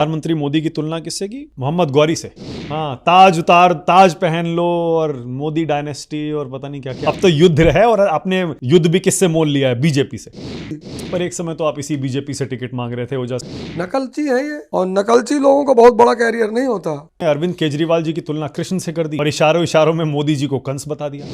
प्रधानमंत्री मोदी की तुलना किससे की? मोहम्मद गौरी से। हाँ, ताज उतार, ताज पहन लो और मोदी डायनेस्टी और पता नहीं क्या क्या। अब तो युद्ध है और आपने युद्ध भी किससे मोल लिया है? बीजेपी से। पर एक समय तो आप इसी बीजेपी से टिकट मांग रहे थे। वो नकलची है ये, और नकलची लोगों को बहुत बड़ा कैरियर नहीं होता। अरविंद केजरीवाल जी की तुलना कृष्ण से कर दी और इशारों इशारों में मोदी जी को कंस बता दिया।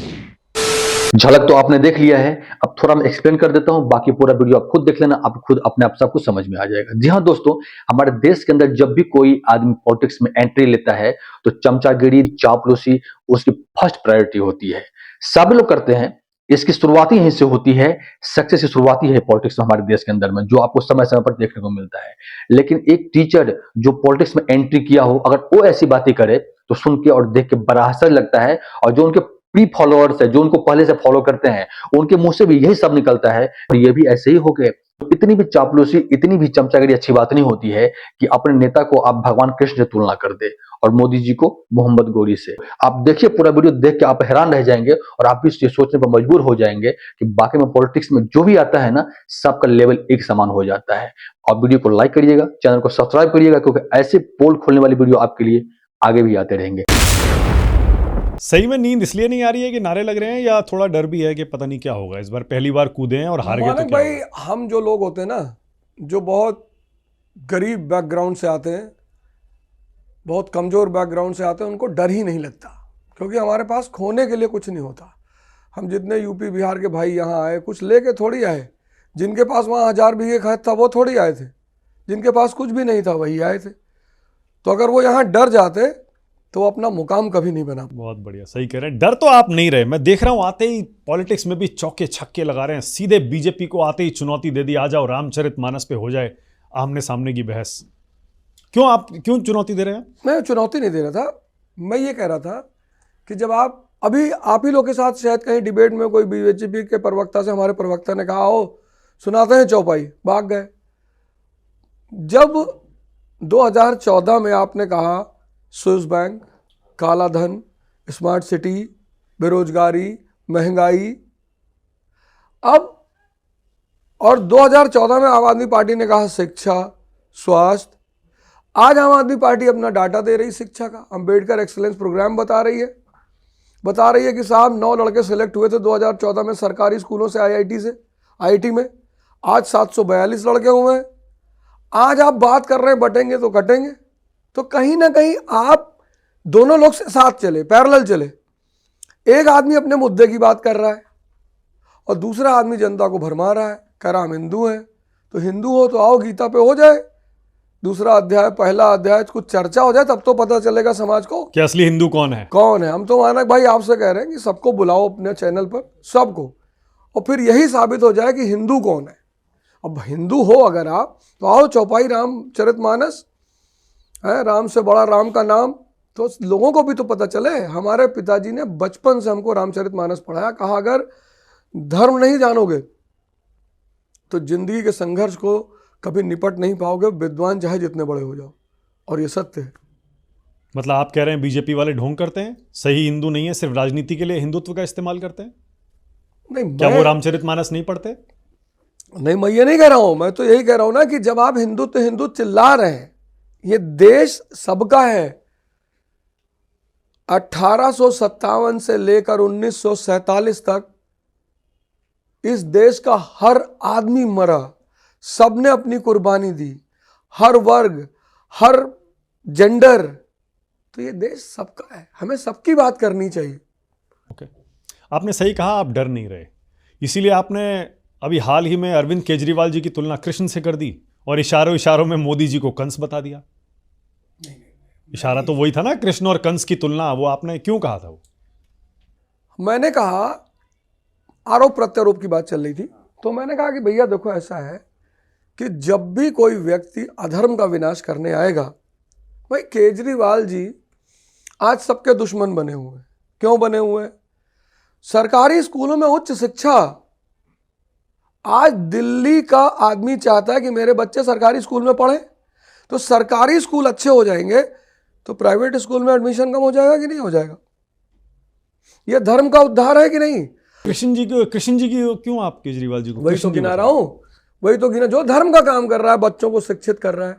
झलक तो आपने देख लिया है, अब थोड़ा मैं एक्सप्लेन कर देता हूं, बाकी पूरा वीडियो आप खुद देख लेना, आप खुद अपने आप सब कुछ समझ में आ जाएगा। जी हां दोस्तों, हमारे देश के अंदर जब भी कोई आदमी पॉलिटिक्स में एंट्री लेता है तो चमचागिरी, चापलूसी उसकी फर्स्ट प्रायोरिटी होती है। सब लोग करते हैं, इसकी शुरुआत ही यहीं से होती है। सक्सेस की शुरुआत ही है पॉलिटिक्स में हमारे देश के अंदर में, जो आपको समय समय पर देखने को मिलता है। लेकिन एक टीचर जो पॉलिटिक्स में एंट्री किया हो, अगर वो ऐसी बातें करे तो सुन के और देख के बड़ा आश्चर्य लगता है, और जो उनके प्री फॉलोअर्स है, जो उनको पहले से फॉलो करते हैं, उनके मुंह से भी यही सब निकलता है और ये भी ऐसे ही हो गए। इतनी भी चापलूसी, इतनी भी चमचागिरी अच्छी बात नहीं होती है कि अपने नेता को आप भगवान कृष्ण से तुलना कर दे और मोदी जी को मोहम्मद गौरी से। आप देखिए, पूरा वीडियो देख के आप हैरान रह जाएंगे और आप भी सोचने पर मजबूर हो जाएंगे कि बाकी में पॉलिटिक्स में जो भी आता है ना, सबका लेवल एक समान हो जाता है। और वीडियो को लाइक करिएगा, चैनल को सब्सक्राइब करिएगा, क्योंकि ऐसे पोल खोलने वाली वीडियो आपके लिए आगे भी आते रहेंगे। सही में नींद इसलिए नहीं आ रही है कि नारे लग रहे हैं, या थोड़ा डर भी है कि पता नहीं क्या होगा? इस बार पहली बार कूदे हैं और हार गए तो क्या भाई होगा? हम जो लोग होते हैं ना, जो बहुत गरीब बैकग्राउंड से आते हैं, बहुत कमजोर बैकग्राउंड से आते हैं, उनको डर ही नहीं लगता, क्योंकि हमारे पास खोने के लिए कुछ नहीं होता। हम जितने यूपी बिहार के भाई यहाँ आए, कुछ लेके थोड़ी आए। जिनके पास वहाँ 1000 बीघे खेत था वो थोड़ी आए थे, जिनके पास कुछ भी नहीं था वही आए थे। तो अगर वो यहाँ डर जाते तो वो अपना मुकाम कभी नहीं बना। बहुत बढ़िया, सही कह रहे हैं। डर तो आप नहीं रहे, मैं देख रहा हूं आते ही पॉलिटिक्स में भी चौके छक्के लगा रहे हैं। सीधे बीजेपी को आते ही चुनौती दे दी, आ जाओ रामचरितमानस पे हो जाए आमने सामने की बहस। क्यों आप क्यों चुनौती दे रहे हैं? मैं चुनौती नहीं दे रहा था, मैं ये कह रहा था कि जब आप ही लोग के साथ शायद कहीं डिबेट में कोई बीजेपी के प्रवक्ता से हमारे प्रवक्ता ने कहा हो सुनाते हैं चौपाई, भाग गए। जब 2014 में आपने कहा स्विस बैंक, काला धन, स्मार्ट सिटी, बेरोजगारी, महंगाई, अब और 2014 में आम आदमी पार्टी ने कहा शिक्षा, स्वास्थ्य। आज आम आदमी पार्टी अपना डाटा दे रही शिक्षा का, अंबेडकर एक्सीलेंस प्रोग्राम बता रही है कि साहब 9 लड़के सिलेक्ट हुए थे 2014 में सरकारी स्कूलों से, आईआईटी में। आज 742 लड़के हुए हैं। आज आप बात कर रहे हैं बटेंगे तो कटेंगे। तो कहीं ना कहीं आप दोनों लोग साथ चले, पैरेलल चले। एक आदमी अपने मुद्दे की बात कर रहा है और दूसरा आदमी जनता को भरमा रहा है, कह रहा हम हिंदू हैं। तो हिंदू हो तो आओ गीता पे हो जाए, दूसरा अध्याय, पहला अध्याय, कुछ चर्चा हो जाए, तब तो पता चलेगा समाज को कि असली हिंदू कौन है। हम तो मानक भाई आपसे कह रहे हैं कि सबको बुलाओ अपने चैनल पर, सबको, और फिर यही साबित हो जाए कि हिंदू कौन है। अब हिंदू हो अगर आप, तो आओ चौपाई रामचरितमानस है, राम से बड़ा राम का नाम, तो लोगों को भी तो पता चले। हमारे पिताजी ने बचपन से हमको रामचरितमानस पढ़ाया, कहा अगर धर्म नहीं जानोगे तो जिंदगी के संघर्ष को कभी निपट नहीं पाओगे, विद्वान चाहे जितने बड़े हो जाओ। और ये सत्य है। मतलब आप कह रहे हैं बीजेपी वाले ढोंग करते हैं, सही हिंदू नहीं है, सिर्फ राजनीति के लिए हिंदुत्व का इस्तेमाल करते हैं? नहीं, क्या वो रामचरितमानस नहीं पढ़ते? नहीं, मैं ये नहीं कह रहा हूं। मैं तो यही कह रहा हूं ना कि जब आप हिंदू चिल्ला रहे हैं, ये देश सबका है। 1857 से लेकर 1947 तक इस देश का हर आदमी मरा, सबने अपनी कुर्बानी दी, हर वर्ग, हर जेंडर। तो ये देश सबका है, हमें सबकी बात करनी चाहिए। ओके, आपने सही कहा, आप डर नहीं रहे। इसीलिए आपने अभी हाल ही में अरविंद केजरीवाल जी की तुलना कृष्ण से कर दी और इशारों इशारों में मोदी जी को कंस बता दिया। इशारा तो वही था ना, कृष्ण और कंस की तुलना। वो आपने क्यों कहा था? वो मैंने कहा, आरोप प्रत्यारोप की बात चल रही थी, तो मैंने कहा कि भैया देखो, ऐसा है कि जब भी कोई व्यक्ति अधर्म का विनाश करने आएगा, भाई केजरीवाल जी आज सबके दुश्मन बने हुए हैं। क्यों बने हुए हैं? सरकारी स्कूलों में उच्च शिक्षा, आज दिल्ली का आदमी चाहता है कि मेरे बच्चे सरकारी स्कूल में पढ़ें। तो सरकारी स्कूल अच्छे हो जाएंगे तो प्राइवेट स्कूल में एडमिशन कम हो जाएगा कि नहीं हो जाएगा? यह धर्म का उद्धार है कि नहीं? कृष्ण जी की क्यों आप केजरीवाल जी को? वही तो गिना रहा हूं, वही तो गिना, जो धर्म का काम कर रहा है, बच्चों को शिक्षित कर रहा है।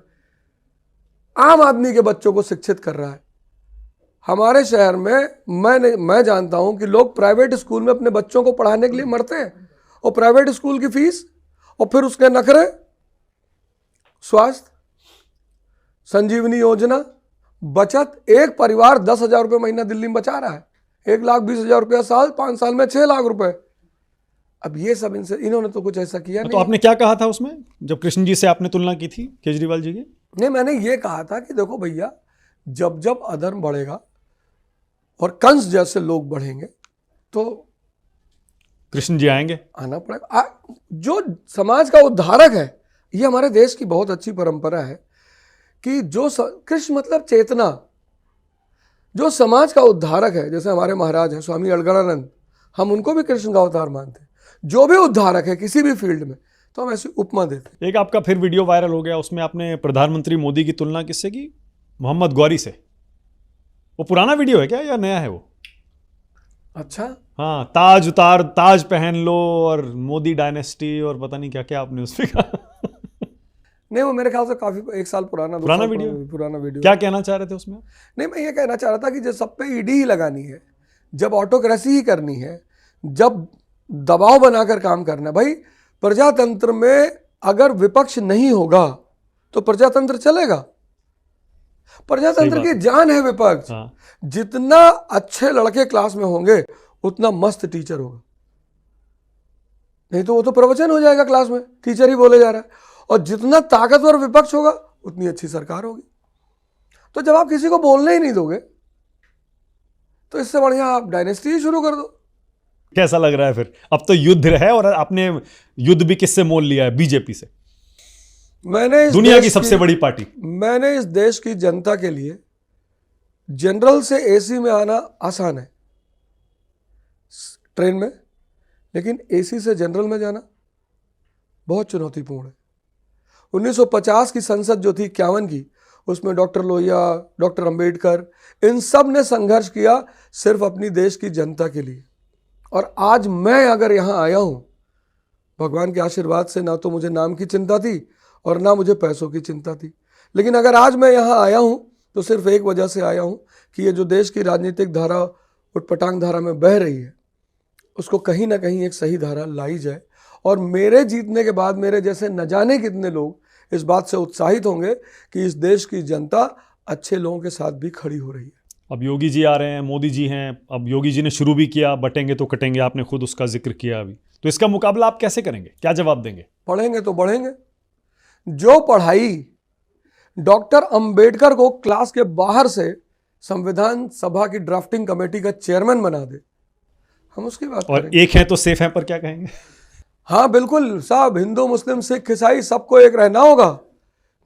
आम आदमी के बच्चों को शिक्षित कर रहा है। हमारे शहर में मैं जानता हूं कि लोग प्राइवेट स्कूल में अपने बच्चों को पढ़ाने के लिए मरते हैं, और प्राइवेट स्कूल की फीस और फिर उसके नखरे, स्वास्थ्य, संजीवनी योजना, बचत, एक परिवार 10,000 रुपये महीना दिल्ली में बचा रहा है, 1,20,000 रुपया साल, 5 साल में 6 लाख रुपए। अब ये सब इन्होंने तो कुछ ऐसा किया नहीं। तो आपने क्या कहा था उसमें जब कृष्ण जी से आपने तुलना की थी केजरीवाल जी की? नहीं, मैंने ये कहा था कि देखो भैया, जब जब अधर्म बढ़ेगा और कंस जैसे लोग बढ़ेंगे तो कृष्ण जी आएंगे, आना पड़ेगा। जो समाज का उद्धारक है, ये हमारे देश की बहुत अच्छी परंपरा है कि जो कृष्ण मतलब चेतना, जो समाज का उद्धारक है, जैसे हमारे महाराज हैं स्वामी अड़गड़ानंद, हम उनको भी कृष्ण का अवतार मानते हैं। जो भी उद्धारक है किसी भी फील्ड में, तो हम ऐसी उपमा देते हैं। एक आपका फिर वीडियो वायरल हो गया, उसमें आपने प्रधानमंत्री मोदी की तुलना किससे की? मोहम्मद गौरी से। वो पुराना वीडियो है क्या या नया है वो? अच्छा, हाँ, ताज उतार, ताज पहन लो और मोदी डायनेस्टी और पता नहीं क्या क्या आपने उस पर कहा। नहीं, वो मेरे ख्याल से काफी 1 साल पुराना, 2 साल पुराना वीडियो। क्या कहना चाह रहे थे उसमें? नहीं, मैं ये कहना चाह रहा था कि जब सब पे ईडी ही लगानी है, जब ऑटोक्रेसी ही करनी है, जब दबाव बनाकर काम करना है, भाई प्रजातंत्र में अगर विपक्ष नहीं होगा तो प्रजातंत्र चलेगा? प्रजातंत्र की जान है विपक्ष। हाँ। जितना अच्छे लड़के क्लास में होंगे उतना मस्त टीचर होगा, नहीं तो वो तो प्रवचन हो जाएगा क्लास में, टीचर ही बोले जा रहा है। और जितना ताकतवर विपक्ष होगा उतनी अच्छी सरकार होगी। तो जब आप किसी को बोलने ही नहीं दोगे तो इससे बढ़िया आप डायनेस्टी ही शुरू कर दो। कैसा लग रहा है फिर? अब तो युद्ध है और आपने युद्ध भी किससे मोल लिया है? बीजेपी से, दुनिया की सबसे बड़ी पार्टी। मैंने इस देश की जनता के लिए जनरल से एसी में आना आसान है ट्रेन में, लेकिन एसी से जनरल में जाना बहुत चुनौतीपूर्ण है। 1950 की संसद जो थी 51 की, उसमें डॉक्टर लोहिया, डॉक्टर अंबेडकर, इन सब ने संघर्ष किया सिर्फ अपनी देश की जनता के लिए। और आज मैं अगर यहाँ आया हूँ, भगवान के आशीर्वाद से, ना तो मुझे नाम की चिंता थी और ना मुझे पैसों की चिंता थी, लेकिन अगर आज मैं यहाँ आया हूँ तो सिर्फ एक वजह से आया हूँ कि ये जो देश की राजनीतिक धारा उटपटांग धारा में बह रही है, उसको कहीं ना कहीं एक सही धारा लाई जाए। और मेरे जीतने के बाद मेरे जैसे न जाने कितने लोग इस बात से उत्साहित होंगे कि इस देश की जनता अच्छे लोगों के साथ भी खड़ी हो रही है। अब योगी जी आ रहे हैं, मोदी जी हैं, अब योगी जी ने शुरू भी किया बटेंगे तो कटेंगे, आपने खुद उसका जिक्र किया अभी, तो इसका मुकाबला आप कैसे करेंगे? क्या जवाब देंगे? पढ़ेंगे तो बढ़ेंगे। जो पढ़ाई डॉक्टर अंबेडकर को क्लास के बाहर से संविधान सभा की ड्राफ्टिंग कमेटी का चेयरमैन बना दे, हम उसकी बात और करेंगे। एक है तो सेफ है पर क्या कहेंगे? हाँ बिल्कुल साहब, हिंदू मुस्लिम सिख ईसाई सबको एक रहना होगा,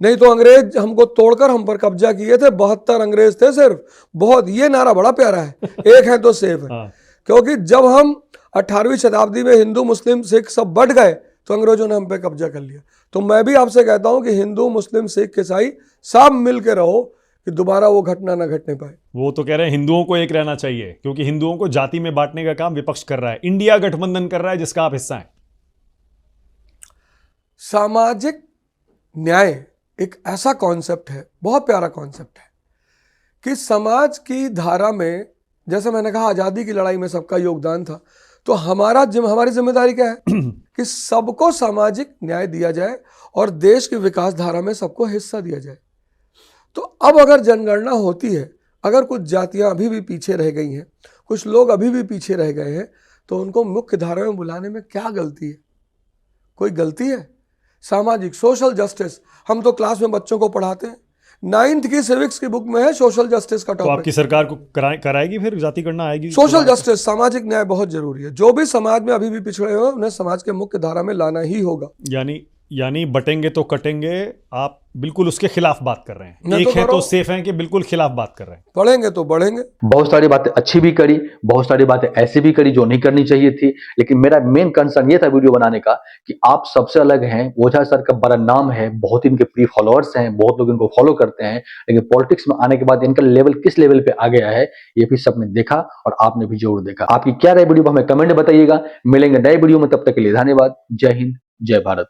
नहीं तो अंग्रेज हमको तोड़कर हम पर कब्जा किए थे, 72 अंग्रेज थे सिर्फ। बहुत, ये नारा बड़ा प्यारा है, एक है तो सेफ है। हाँ। क्योंकि जब हम 18वीं शताब्दी में हिंदू मुस्लिम सिख सब बढ़ गए तो अंग्रेजों ने हम पे कब्जा कर लिया। तो मैं भी आपसे कहता हूं कि हिंदू मुस्लिम सिख ईसाई सब मिल के रहो कि दोबारा वो घटना ना घटने पाए। वो तो कह रहे हैं हिंदुओं को एक रहना चाहिए, क्योंकि हिंदुओं को जाति में बांटने का काम विपक्ष कर रहा है, इंडिया गठबंधन कर रहा है जिसका आप हिस्सा हैं। सामाजिक न्याय एक ऐसा कॉन्सेप्ट है, बहुत प्यारा कॉन्सेप्ट है, कि समाज की धारा में, जैसे मैंने कहा आज़ादी की लड़ाई में सबका योगदान था, तो हमारी जिम्मेदारी क्या है कि सबको सामाजिक न्याय दिया जाए और देश की विकास धारा में सबको हिस्सा दिया जाए। तो अब अगर जनगणना होती है, अगर कुछ जातियां अभी भी पीछे रह गई हैं, कुछ लोग अभी भी पीछे रह गए हैं, तो उनको मुख्य धारा में बुलाने में क्या गलती है? कोई गलती है? सामाजिक सोशल जस्टिस हम तो क्लास में बच्चों को पढ़ाते हैं, 9th की सिविक्स की बुक में है सोशल जस्टिस का तो टॉपिक। आपकी सरकार को कराएगी फिर जाति गणना आएगी? सोशल जस्टिस, सामाजिक न्याय बहुत जरूरी है। जो भी समाज में अभी भी पिछड़े हो उन्हें समाज के मुख्य धारा में लाना ही होगा। यानी बटेंगे तो कटेंगे, आप बिल्कुल उसके खिलाफ बात कर रहे हैं। एक तो है तो सेफ हैं कि बिल्कुल खिलाफ बात कर रहे हैं। पढ़ेंगे तो बढ़ेंगे। बहुत सारी बातें अच्छी भी करी, बहुत सारी बातें ऐसी भी करी जो नहीं करनी चाहिए थी, लेकिन मेरा मेन कंसर्न ये था वीडियो बनाने का कि आप सबसे अलग हैं। ओझा सर का बड़ा नाम है, बहुत इनके प्री फॉलोअर्स हैं, बहुत लोग इनको फॉलो करते हैं, लेकिन पॉलिटिक्स में आने के बाद इनका लेवल किस लेवल पे आ गया है ये भी सबने देखा और आपने भी जरूर देखा। आपकी क्या राय वीडियो में हमें कमेंट में बताइएगा। मिलेंगे नए वीडियो में, तब तक के लिए धन्यवाद। जय हिंद, जय भारत।